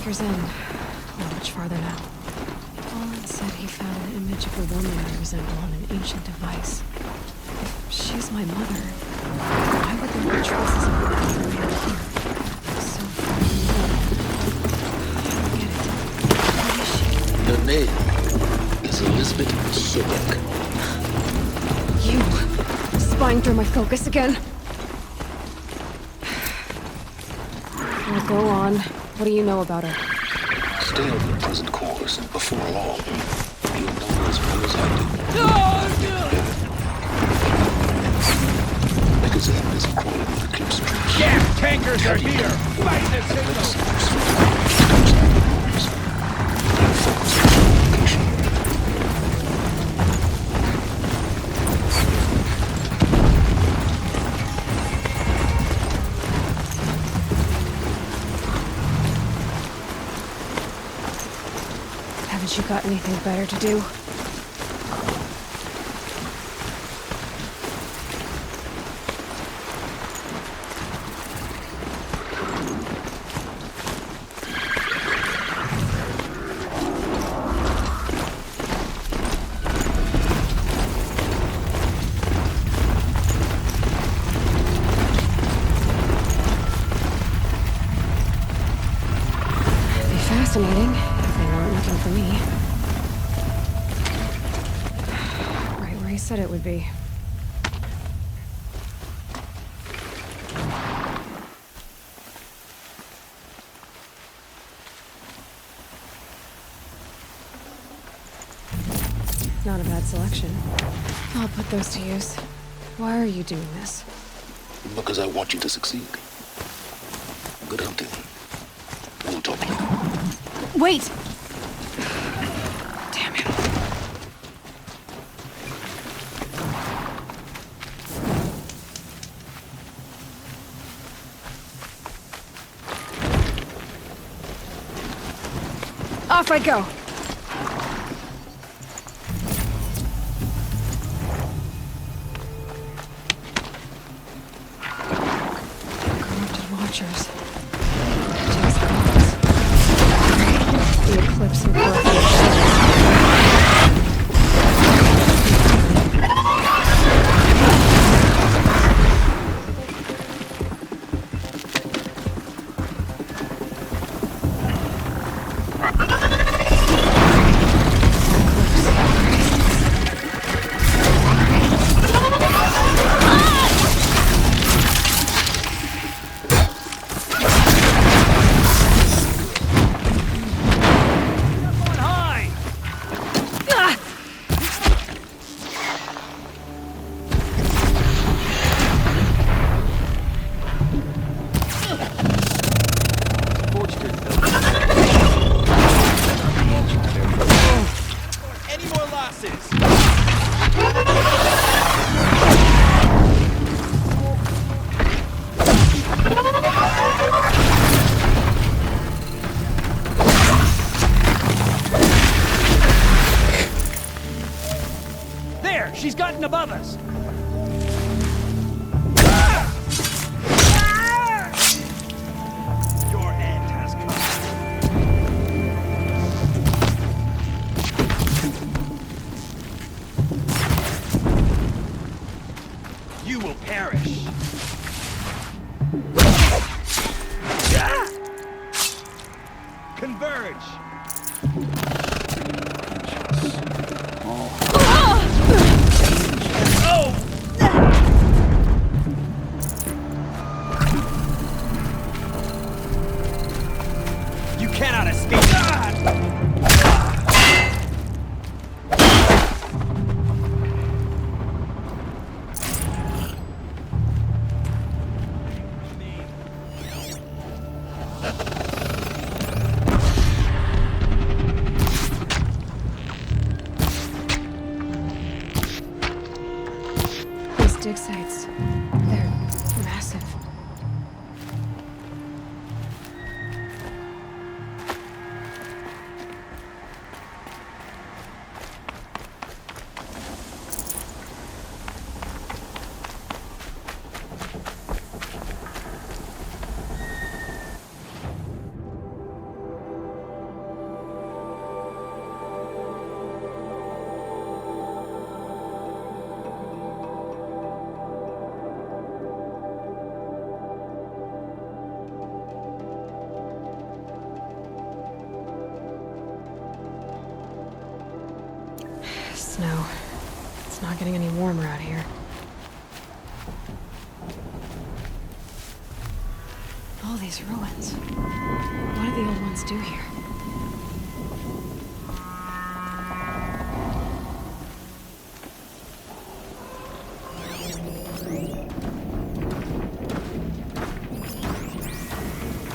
sector's in. Not much farther now. Olin said he found an image of a woman I resemble on an ancient device. If she's my mother, why would there be traces of her around here? So far from I don't get it. Who is she? Your name is Elizabeth Shibek. You! Spying through my focus again? Well, go on. What do you know about her? Stay on your present course, and before long, you'll know as well as I do. Magazine is crawling with eclipse troops. Yeah, tankers are here! Fight the signal! Haven't you got anything better to do? Fascinating, if they weren't looking for me. Right where he said it would be. Not a bad selection. I'll put those to use. Why are you doing this? Because I want you to succeed. Good hunting. We'll talk later. Wait! Damn it. Off I go! Corrupted watchers. The eclipse and corrupted. She's gotten above us! Your end has come. You will perish. Converge! You cannot escape! These dig sites, they're massive. It's not getting any warmer out here. All these ruins. What did the old ones do here?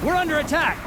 We're under attack!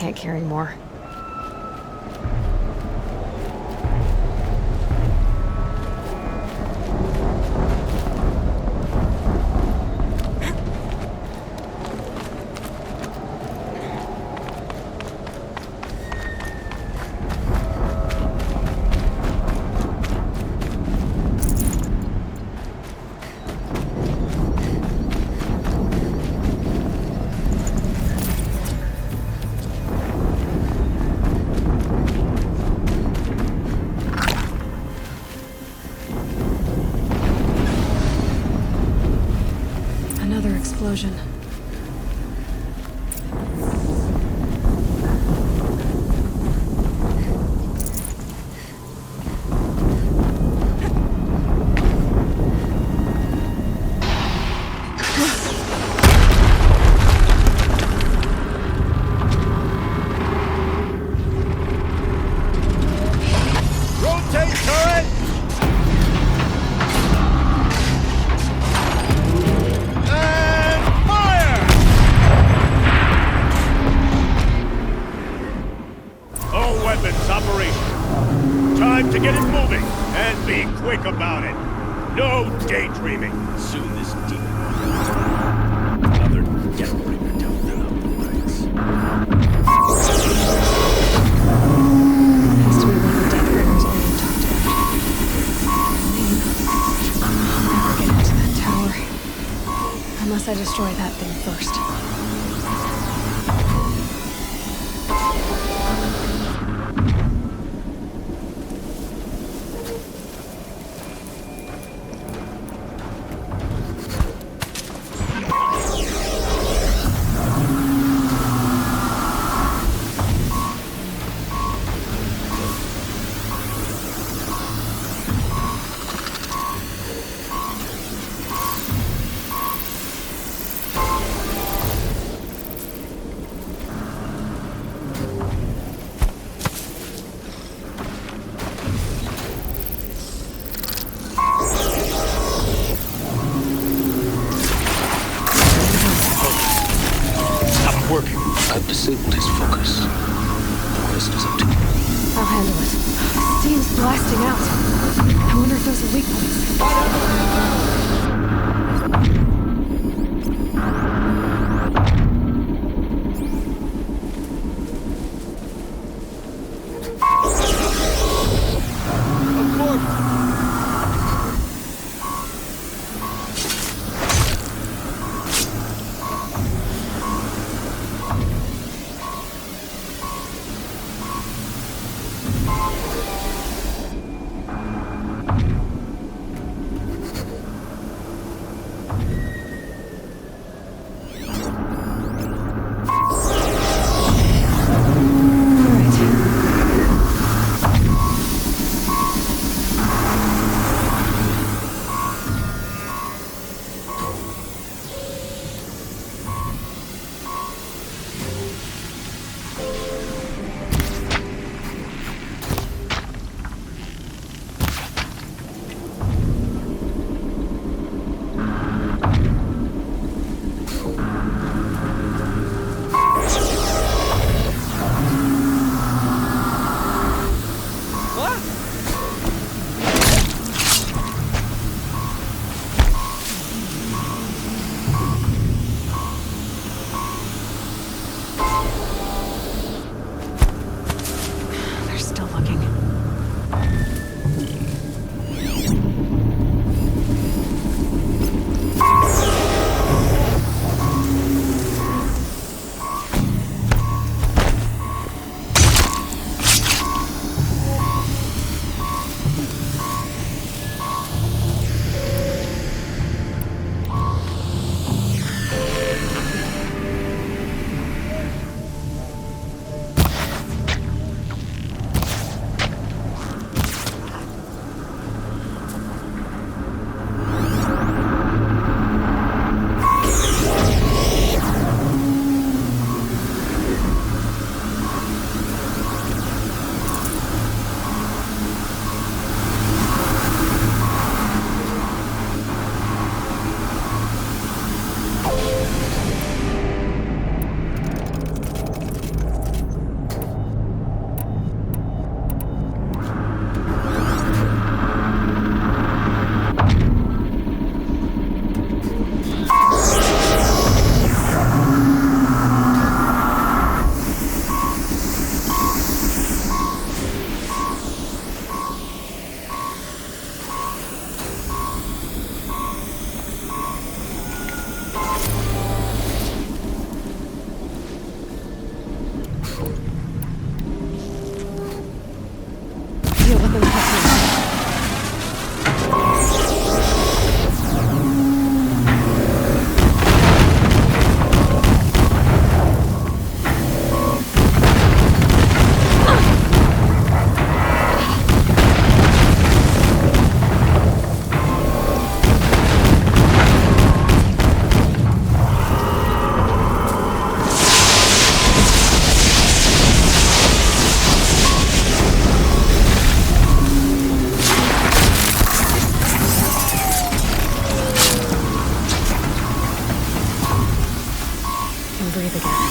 can't carry more. Another explosion. Rotate turret! And fire! All weapons operational. Time to get it moving, and be quick about it. No daydreaming. Soon this demon. Another deathbringer to fill up the ranks. Has to be one of the Deathbringers Aloy talked about. Man, I'll never get into that tower. Unless I destroy that thing first. Working. I've disabled his focus. The rest is up to you. I'll handle it. Steam's blasting out. I wonder if those are weak points. Of course. Something's happening. Breathe again.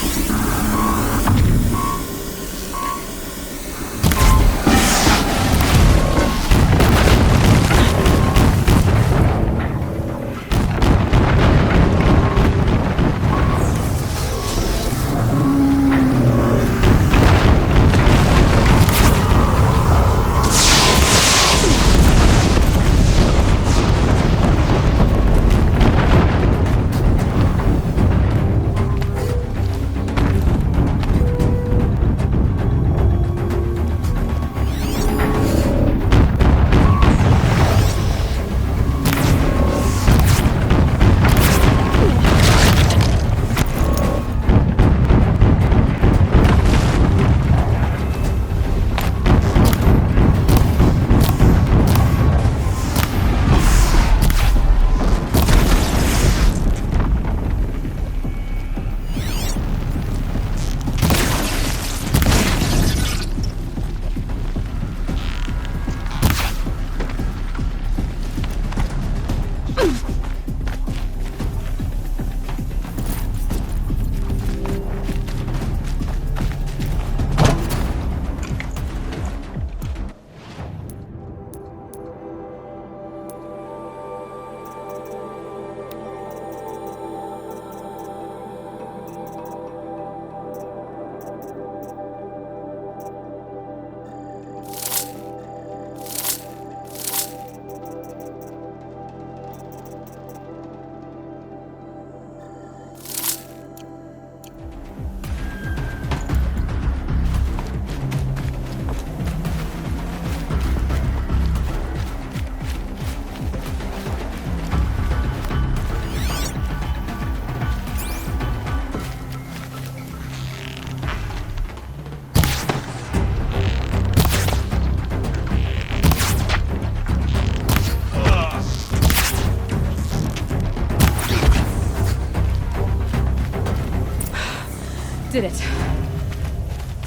Did it.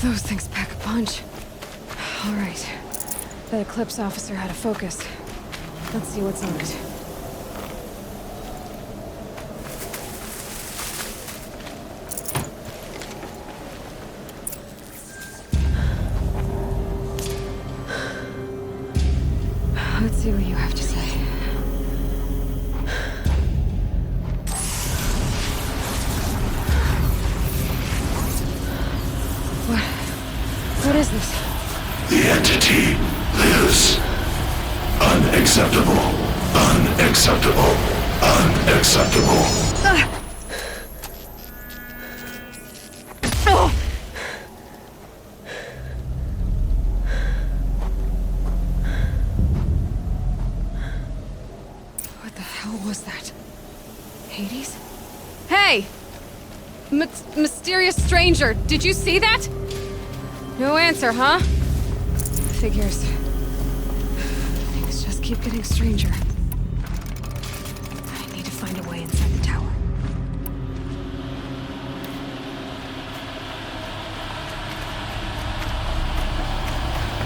Those things pack a punch. All right. That Eclipse officer had a focus. Let's see what's on it. Let's see what you have to say. What is this? The entity lives. Unacceptable. Unacceptable. Unacceptable. What the hell was that? Hades? Hey! Mysterious stranger, did you see that? No answer, huh? Figures. Things just keep getting stranger. I need to find a way inside the tower.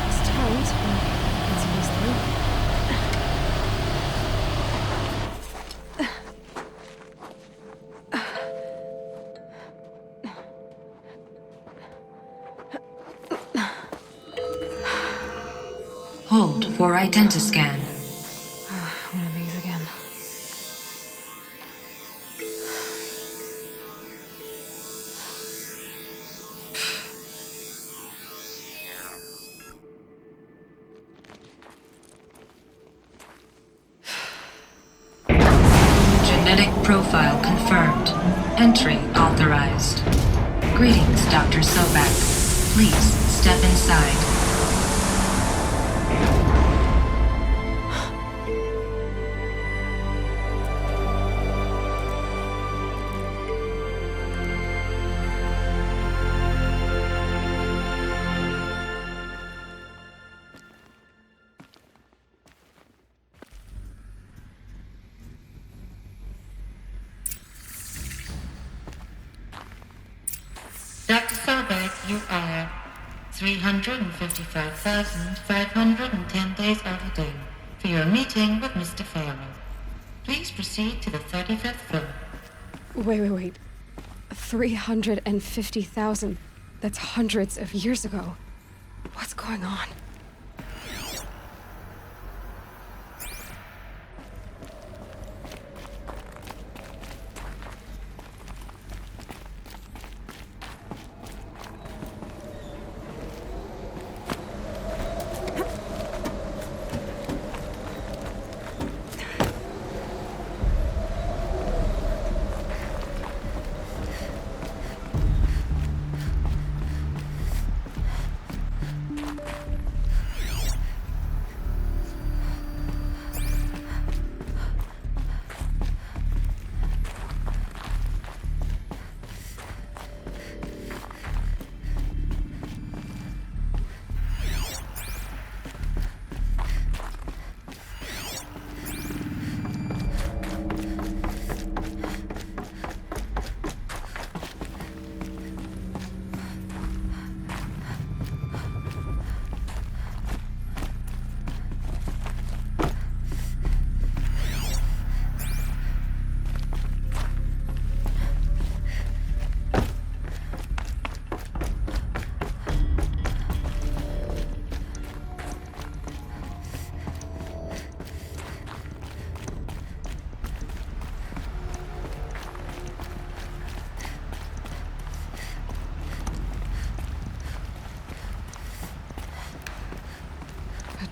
It's tight, but it's easily. Hold for identiscan. One of these again. Genetic profile confirmed. Entry authorized. Greetings, Dr. Sobek. Please step inside. Dr. Solberg, you are 355,510 days overdue for your meeting with Mr. Farrell. Please proceed to the 35th floor. Wait. 350,000. That's hundreds of years ago. What's going on?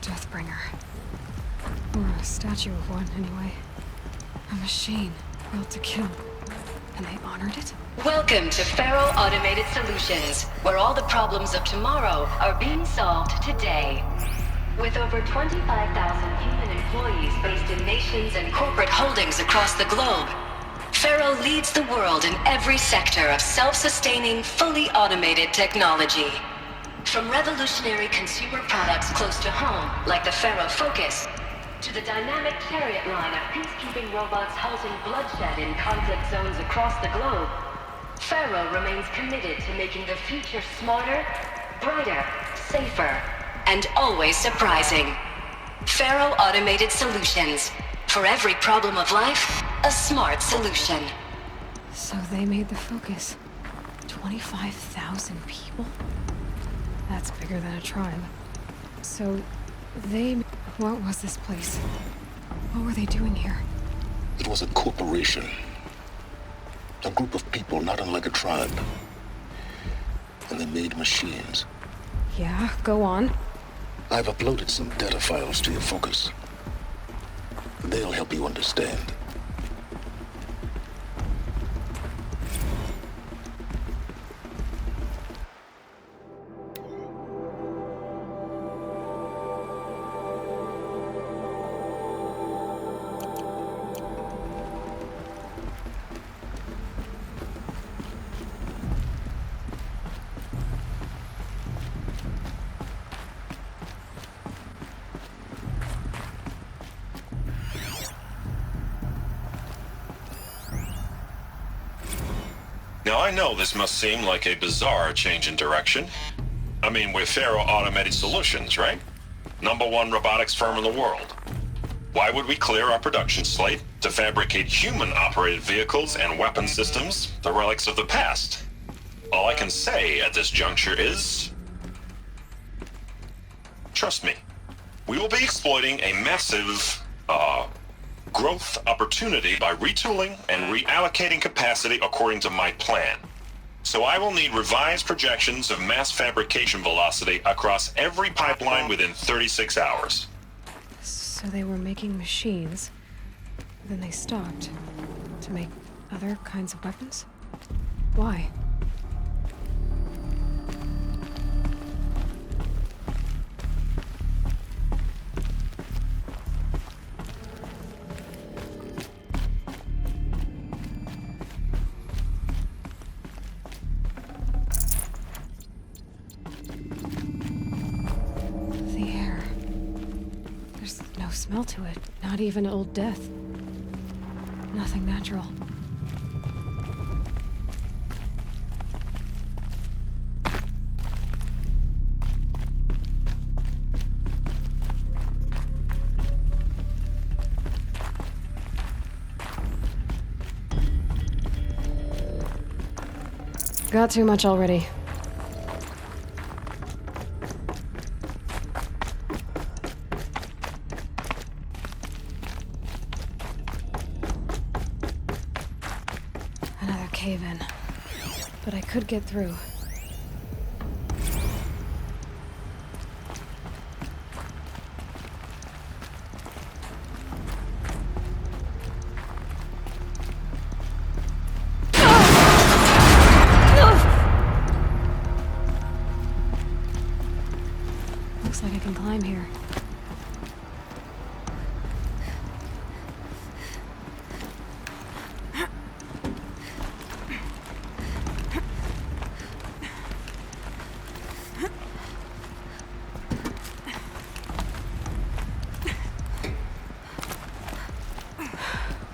Deathbringer. Or a statue of one, anyway. A machine built to kill. And they honored it? Welcome to Faro Automated Solutions, where all the problems of tomorrow are being solved today. With over 25,000 human employees based in nations and corporate holdings across the globe, Faro leads the world in every sector of self-sustaining, fully automated technology. From revolutionary consumer products close to home, like the Faro Focus, to the dynamic chariot line of peacekeeping robots housing bloodshed in conflict zones across the globe, Faro remains committed to making the future smarter, brighter, safer, and always surprising. Faro Automated Solutions. For every problem of life, a smart solution. So they made the Focus. 25,000 people? That's bigger than a tribe. So, what was this place? What were they doing here? It was a corporation. A group of people not unlike a tribe. And they made machines. Yeah, go on. I've uploaded some data files to your Focus. They'll help you understand. Now I know this must seem like a bizarre change in direction. I mean, we're Faro Automated Solutions, right? #1 robotics firm in the world. Why would we clear our production slate to fabricate human-operated vehicles and weapon systems, the relics of the past? All I can say at this juncture is... trust me, we will be exploiting a massive, growth opportunity by retooling and reallocating capacity according to my plan. So I will need revised projections of mass fabrication velocity across every pipeline within 36 hours. So they were making machines. Then they stopped. To make other kinds of weapons? Why? smell to it. Not even old death. Nothing natural. Got too much already. Another cave-in. But I could get through. Looks like I can climb here.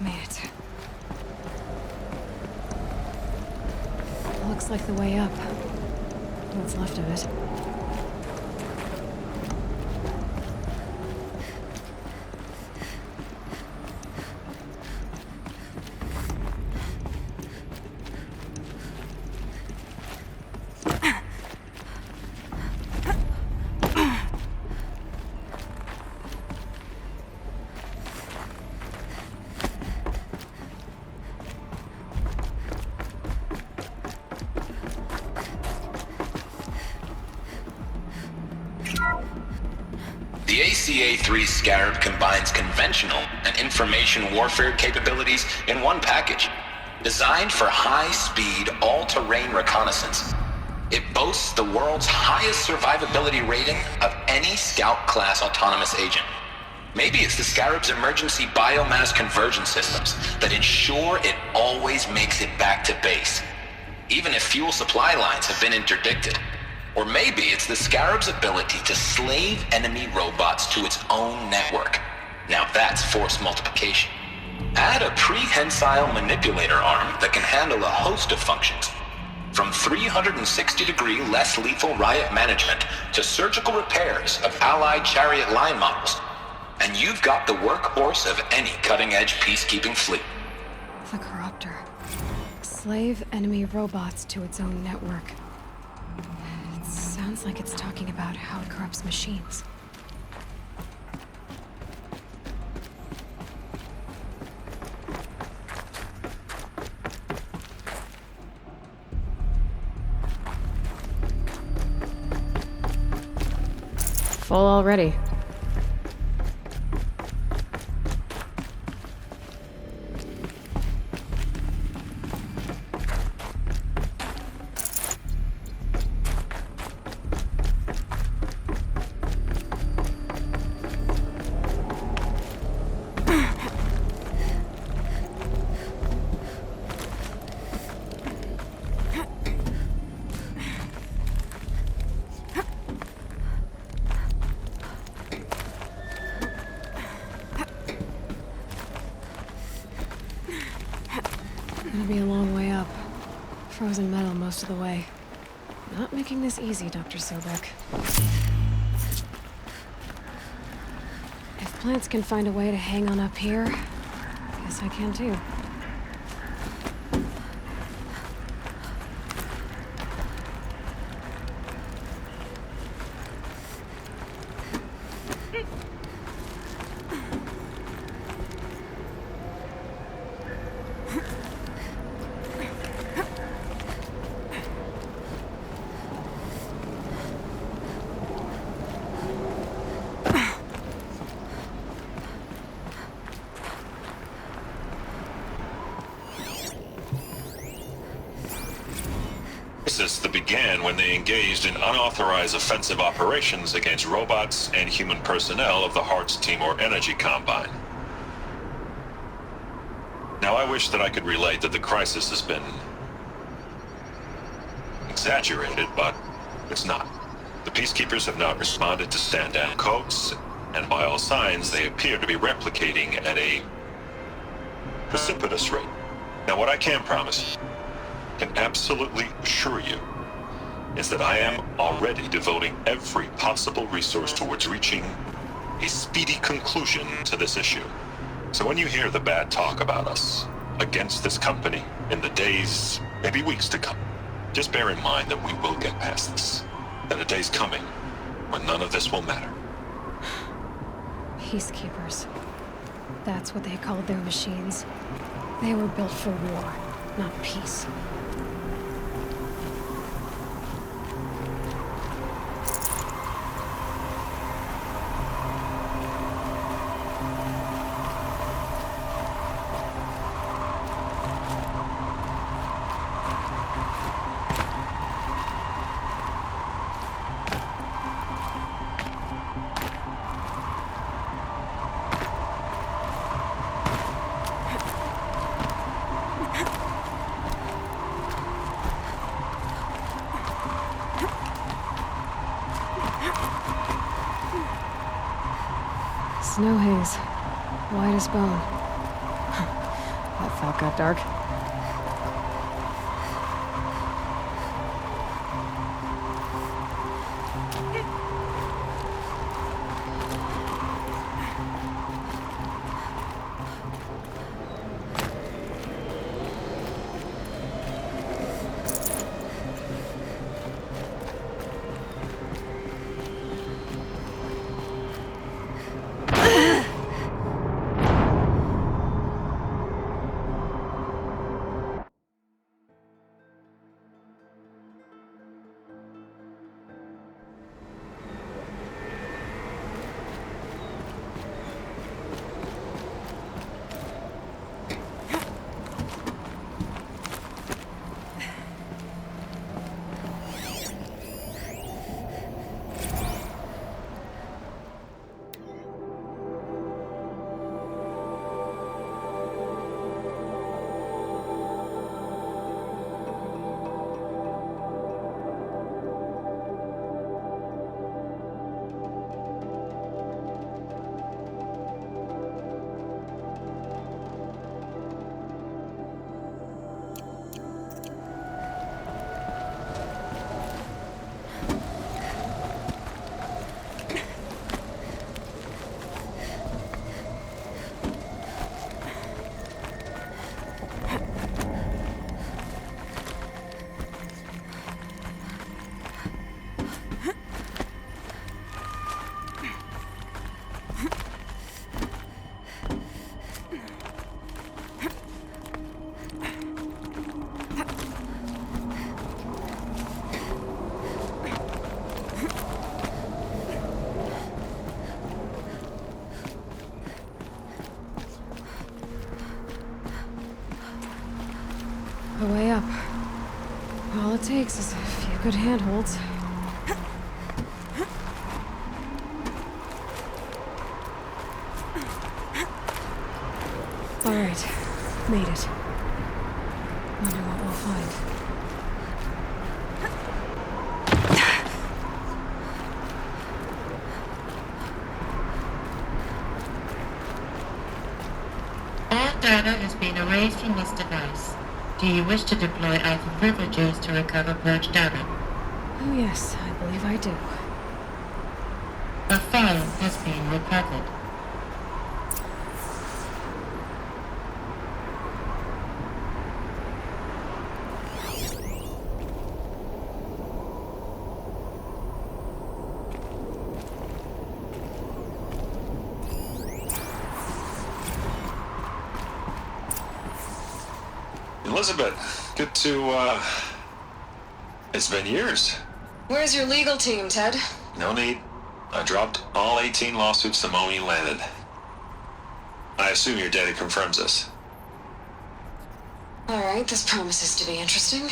Made it. Looks like the way up. What's left of it. The ACA-3 Scarab combines conventional and information warfare capabilities in one package. Designed for high-speed, all-terrain reconnaissance, it boasts the world's highest survivability rating of any Scout-class autonomous agent. Maybe it's the Scarab's emergency biomass conversion systems that ensure it always makes it back to base, even if fuel supply lines have been interdicted. Or maybe it's the Scarab's ability to slave enemy robots to its own network. Now that's force multiplication. Add a prehensile manipulator arm that can handle a host of functions, from 360-degree less lethal riot management to surgical repairs of Allied chariot line models. And you've got the workhorse of any cutting-edge peacekeeping fleet. The Corruptor. Slave enemy robots to its own network. It sounds like it's talking about how it corrupts machines. Full already. Gonna be a long way up. Frozen metal most of the way. Not making this easy, Dr. Sobek. If plants can find a way to hang on up here, guess I can too. That began when they engaged in unauthorized offensive operations against robots and human personnel of the Hearts Timor Energy Combine. Now, I wish that I could relate that the crisis has been exaggerated, but it's not. The peacekeepers have not responded to stand-down codes, And by all signs, they appear to be replicating at a precipitous rate. Now, what I can promise, can absolutely assure you, is that I am already devoting every possible resource towards reaching a speedy conclusion to this issue. So when you hear the bad talk about us against this company in the days, maybe weeks to come, just bear in mind that we will get past this. That a day's coming when none of this will matter. Peacekeepers. That's what they called their machines. They were built for war, not peace. Snow haze. White as bone. That thought got dark. A way up. All it takes is a few good handholds. All right, made it. Wonder what we'll find. All data has been erased from this device. Do you wish to deploy alpha privileges to recover purged data? Oh yes, I believe I do. A file has been recovered. Elizabeth, good to, it's been years. Where's your legal team, Ted? No need. I dropped all 18 lawsuits the moment you landed. I assume your data confirms this. All right, this promises to be interesting.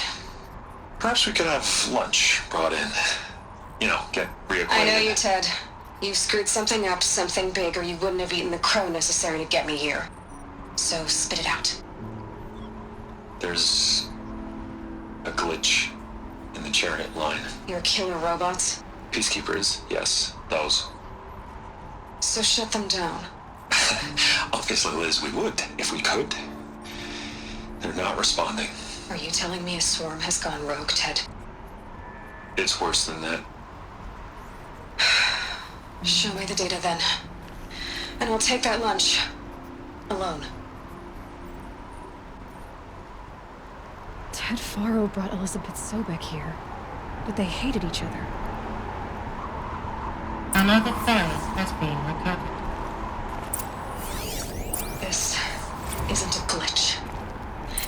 Perhaps we could have lunch brought in. You know, get reacquainted. I know you, Ted. You screwed something up, something big, or you wouldn't have eaten the crow necessary to get me here. So spit it out. There's a glitch in the chariot line. Your killer robots? Peacekeepers, yes, those. So shut them down. Obviously, Liz, we would, if we could. They're not responding. Are you telling me a swarm has gone rogue, Ted? It's worse than that. Show me the data then. And we'll take that lunch. Alone. Ted Faro brought Elizabeth Sobek here, but they hated each other. Another file has been recovered. This isn't a glitch.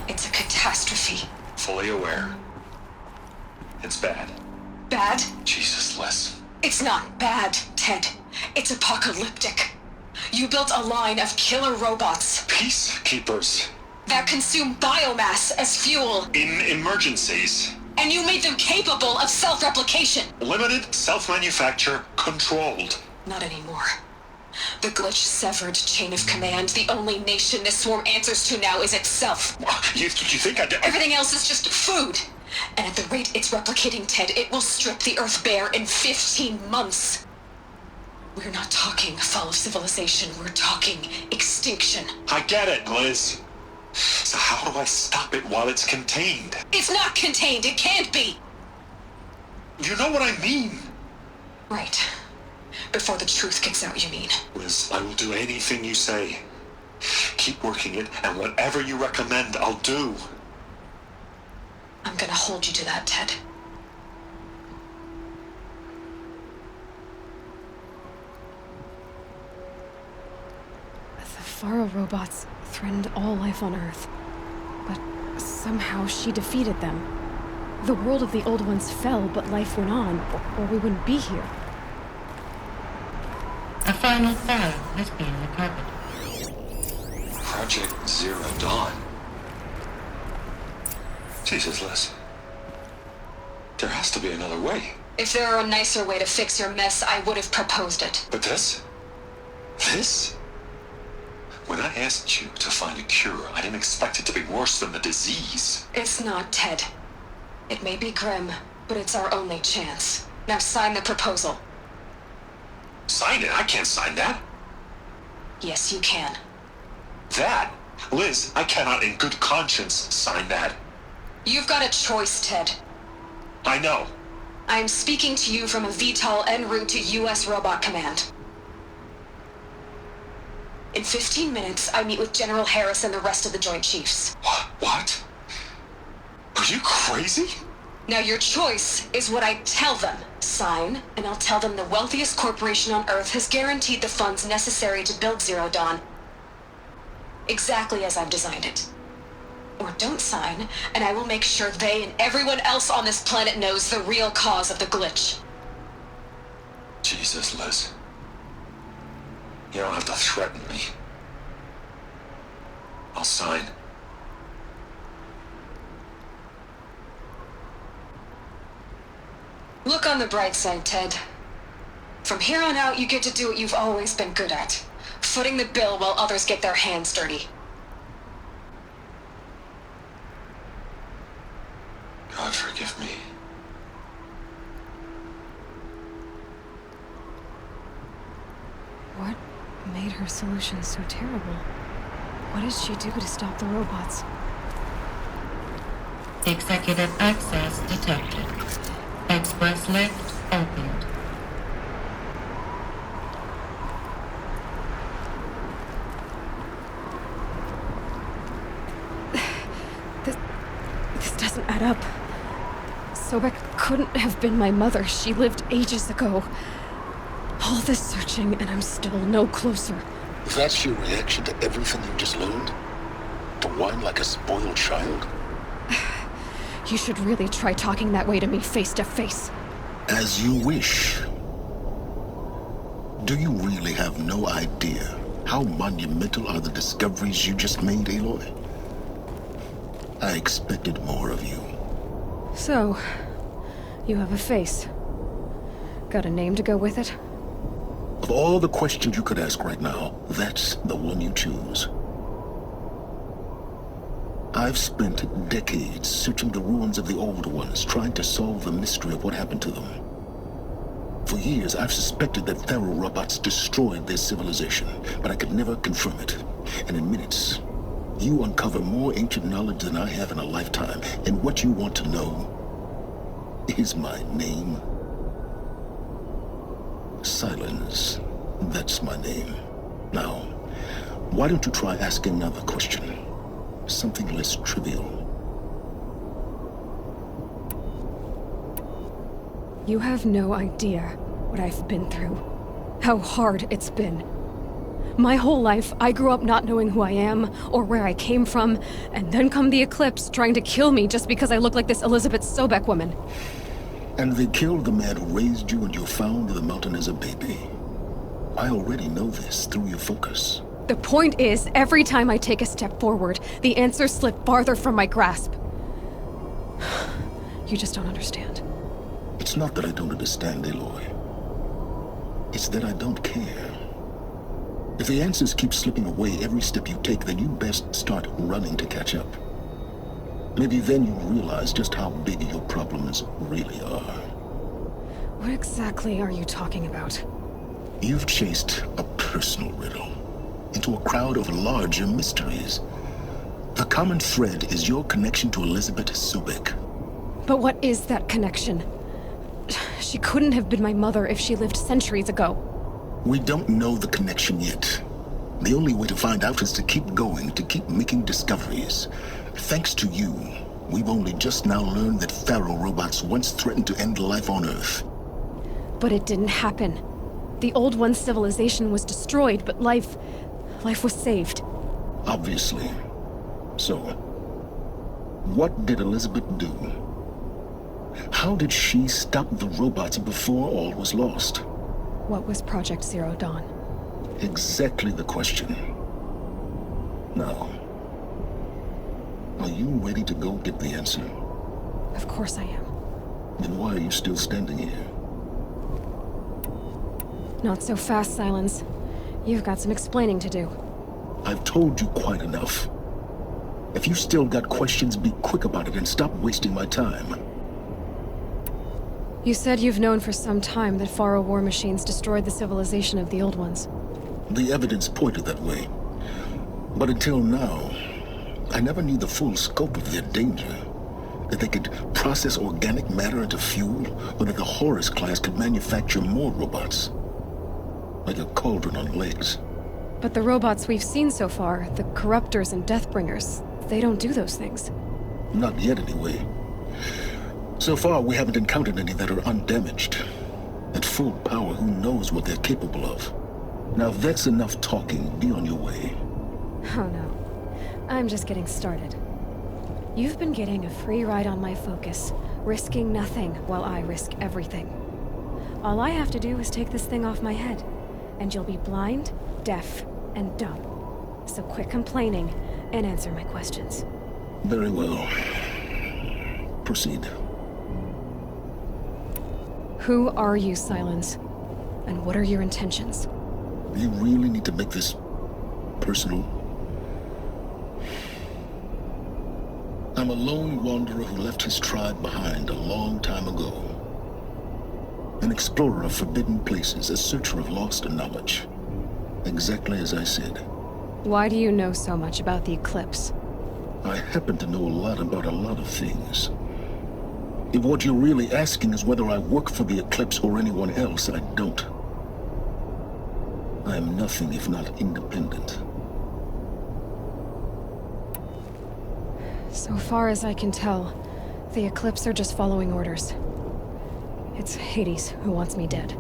It's a catastrophe. Fully aware. It's bad. Bad? Jesus, Liz. It's not bad, Ted. It's apocalyptic. You built a line of killer robots Peacekeepers. that consume biomass as fuel, In emergencies. and you made them capable of self-replication. Limited, self-manufacture, controlled. Not anymore. The glitch severed chain of command. The only nation this swarm answers to now is itself. You think I did? Everything else is just food. And at the rate it's replicating, Ted, it will strip the Earth bare in 15 months. We're not talking fall of civilization. We're talking extinction. I get it, Liz. So how do I stop it while it's contained? It's not contained. It can't be. You know what I mean. Right. Before the truth gets out, you mean? Liz, I will do anything you say. Keep working it, and whatever you recommend, I'll do. I'm gonna hold you to that, Ted. The Faro robots threatened all life on Earth, but somehow she defeated them. The world of the old ones fell, but life went on, or we wouldn't be here. A final file has been recovered. Project Zero Dawn. Jesus, Liz. There has to be another way. If there were a nicer way to fix your mess, I would have proposed it. But this? This? When I asked you to find a cure, I didn't expect it to be worse than the disease. It's not, Ted. It may be grim, but it's our only chance. Now sign the proposal. Sign it? I can't sign that. Yes, you can. That? Liz, I cannot in good conscience sign that. You've got a choice, Ted. I know. I am speaking to you from a VTOL en route to U.S. Robot Command. In 15 minutes, I meet with General Harris and the rest of the Joint Chiefs. What? Are you crazy? Now your choice is what I tell them. Sign, and I'll tell them the wealthiest corporation on Earth has guaranteed the funds necessary to build Zero Dawn. Exactly as I've designed it. Or don't sign, and I will make sure they and everyone else on this planet knows the real cause of the glitch. Jesus, Liz. You don't have to threaten me. I'll sign. Look on the bright side, Ted. From here on out, you get to do what you've always been good at. Footing the bill while others get their hands dirty. God forgive me. What made her solution so terrible? What did she do to stop the robots? Executive access detected. Express lift opened. This doesn't add up. Sobek couldn't have been my mother. She lived ages ago. All this searching, and I'm still no closer. That's your reaction to everything you just learned? To whine like a spoiled child? You should really try talking that way to me face to face. As you wish. Do you really have no idea how monumental are the discoveries you just made, Aloy? I expected more of you. So, you have a face. Got a name to go with it? Of all the questions you could ask right now, that's the one you choose. I've spent decades searching the ruins of the old ones, trying to solve the mystery of what happened to them. For years, I've suspected that Pharaoh robots destroyed their civilization, but I could never confirm it. And in minutes, you uncover more ancient knowledge than I have in a lifetime. And what you want to know is my name. Silence. That's my name. Now, why don't you try asking another question? Something less trivial. You have no idea what I've been through. How hard it's been. My whole life, I grew up not knowing who I am or where I came from, and then come the Eclipse trying to kill me just because I look like this Elizabeth Sobek woman. And they killed the man who raised you and you found in the mountain as a baby. I already know this through your focus. The point is, every time I take a step forward, the answers slip farther from my grasp. You just don't understand. It's not that I don't understand, Aloy. It's that I don't care. If the answers keep slipping away every step you take, then you best start running to catch up. Maybe then you'll realize just how big your problems really are. What exactly are you talking about? You've chased a personal riddle into a crowd of larger mysteries. The common thread is your connection to Elizabeth Sobek. But what is that connection? She couldn't have been my mother if she lived centuries ago. We don't know the connection yet. The only way to find out is to keep going, to keep making discoveries. Thanks to you, we've only just now learned that Pharaoh robots once threatened to end life on Earth. But it didn't happen. The Old One's civilization was destroyed, but life was saved. Obviously. So, what did Elizabeth do? How did she stop the robots before all was lost? What was Project Zero Dawn? Exactly the question. Now, are you ready to go get the answer? Of course I am. Then why are you still standing here? Not so fast, Silence. You've got some explaining to do. I've told you quite enough. If you still got questions, be quick about it and stop wasting my time. You said you've known for some time that Pharaoh war machines destroyed the civilization of the Old Ones. The evidence pointed that way. But until now, I never knew the full scope of their danger. That they could process organic matter into fuel, or that the Horus class could manufacture more robots. Like a cauldron on legs. But the robots we've seen so far, the Corruptors and Deathbringers, they don't do those things. Not yet, anyway. So far, we haven't encountered any that are undamaged. At full power, who knows what they're capable of? Now, if that's enough talking, be on your way. Oh no. I'm just getting started. You've been getting a free ride on my focus, risking nothing while I risk everything. All I have to do is take this thing off my head, and you'll be blind, deaf, and dumb. So quit complaining and answer my questions. Very well. Proceed. Who are you, Silence? And what are your intentions? You really need to make this personal? I'm a lone wanderer who left his tribe behind a long time ago. An explorer of forbidden places, a searcher of lost knowledge. Exactly as I said. Why do you know so much about the Eclipse? I happen to know a lot about a lot of things. If what you're really asking is whether I work for the Eclipse or anyone else, I don't. I am nothing if not independent. So far as I can tell, the Eclipse are just following orders. It's Hades who wants me dead.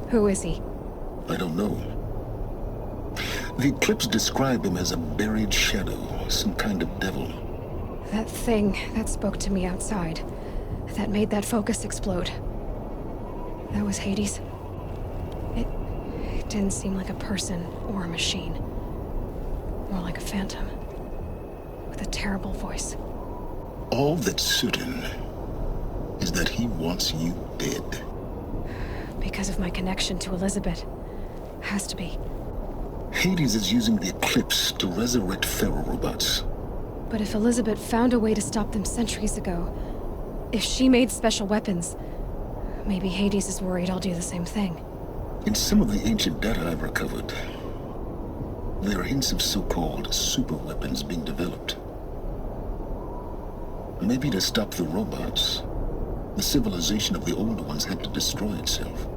Who is he? I don't know. The Eclipse describe him as a buried shadow, some kind of devil. That thing that spoke to me outside, that made that focus explode. That was Hades. It didn't seem like a person or a machine. More like a phantom. With a terrible voice. All that's certain is that he wants you dead. Because of my connection to Elizabeth. Has to be. Hades is using the Eclipse to resurrect Pharaoh robots. But if Elizabeth found a way to stop them centuries ago, if she made special weapons, Maybe Hades is worried I'll do the same thing. In some of the ancient data I've recovered, there are hints of so-called super weapons being developed. Maybe to stop the robots, the civilization of the older ones had to destroy itself.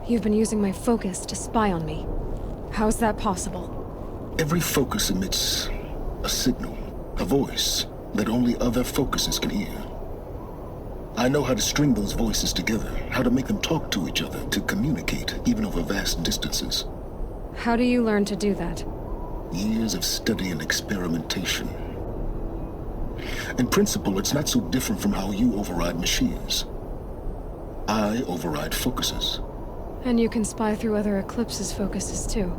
You've been using my focus to spy on me. How's that possible? Every focus emits a signal, a voice that only other focuses can hear. I know how to string those voices together, how to make them talk to each other, to communicate, even over vast distances. How do you learn to do that? Years of study and experimentation. In principle, it's not so different from how you override machines. I override focuses. And you can spy through other Eclipse's focuses too.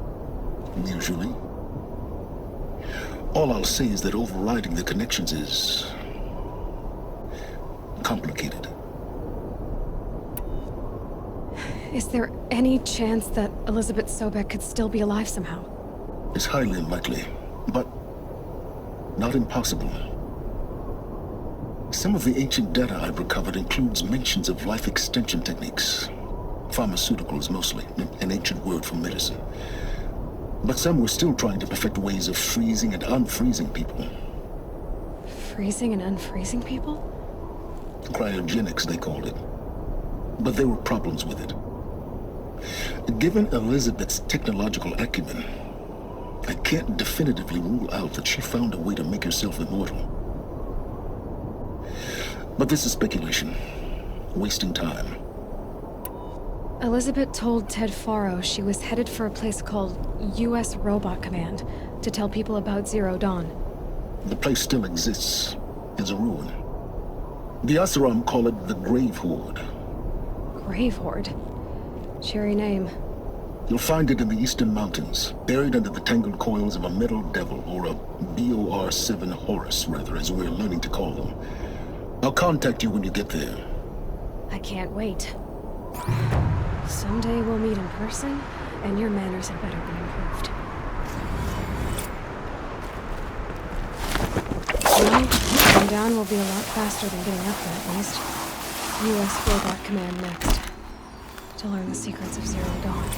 Usually. All I'll say is that overriding the connections is complicated. Is there any chance that Elizabeth Sobek could still be alive somehow? It's highly unlikely, but not impossible. Some of the ancient data I've recovered includes mentions of life extension techniques. Pharmaceuticals mostly, an ancient word for medicine. But some were still trying to perfect ways of freezing and unfreezing people. Freezing and unfreezing people? Cryogenics, they called it. But there were problems with it. Given Elizabeth's technological acumen, I can't definitively rule out that she found a way to make herself immortal. But this is speculation. Wasting time. Elizabeth told Ted Faro she was headed for a place called U.S. Robot Command to tell people about Zero Dawn. The place still exists as a ruin. The Asuram call it the Grave Horde. Grave Horde? Cheery name. You'll find it in the Eastern Mountains, buried under the tangled coils of a metal devil, or a BOR-7 Horus, rather, as we're learning to call them. I'll contact you when you get there. I can't wait. Someday we'll meet in person, and your manners had better be improved. Well, going down will be a lot faster than getting up there, at least. U.S. Robot Command next. To learn the secrets of Zero Dawn.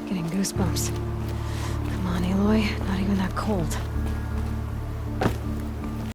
Getting goosebumps. Come on, Aloy. Not even that cold.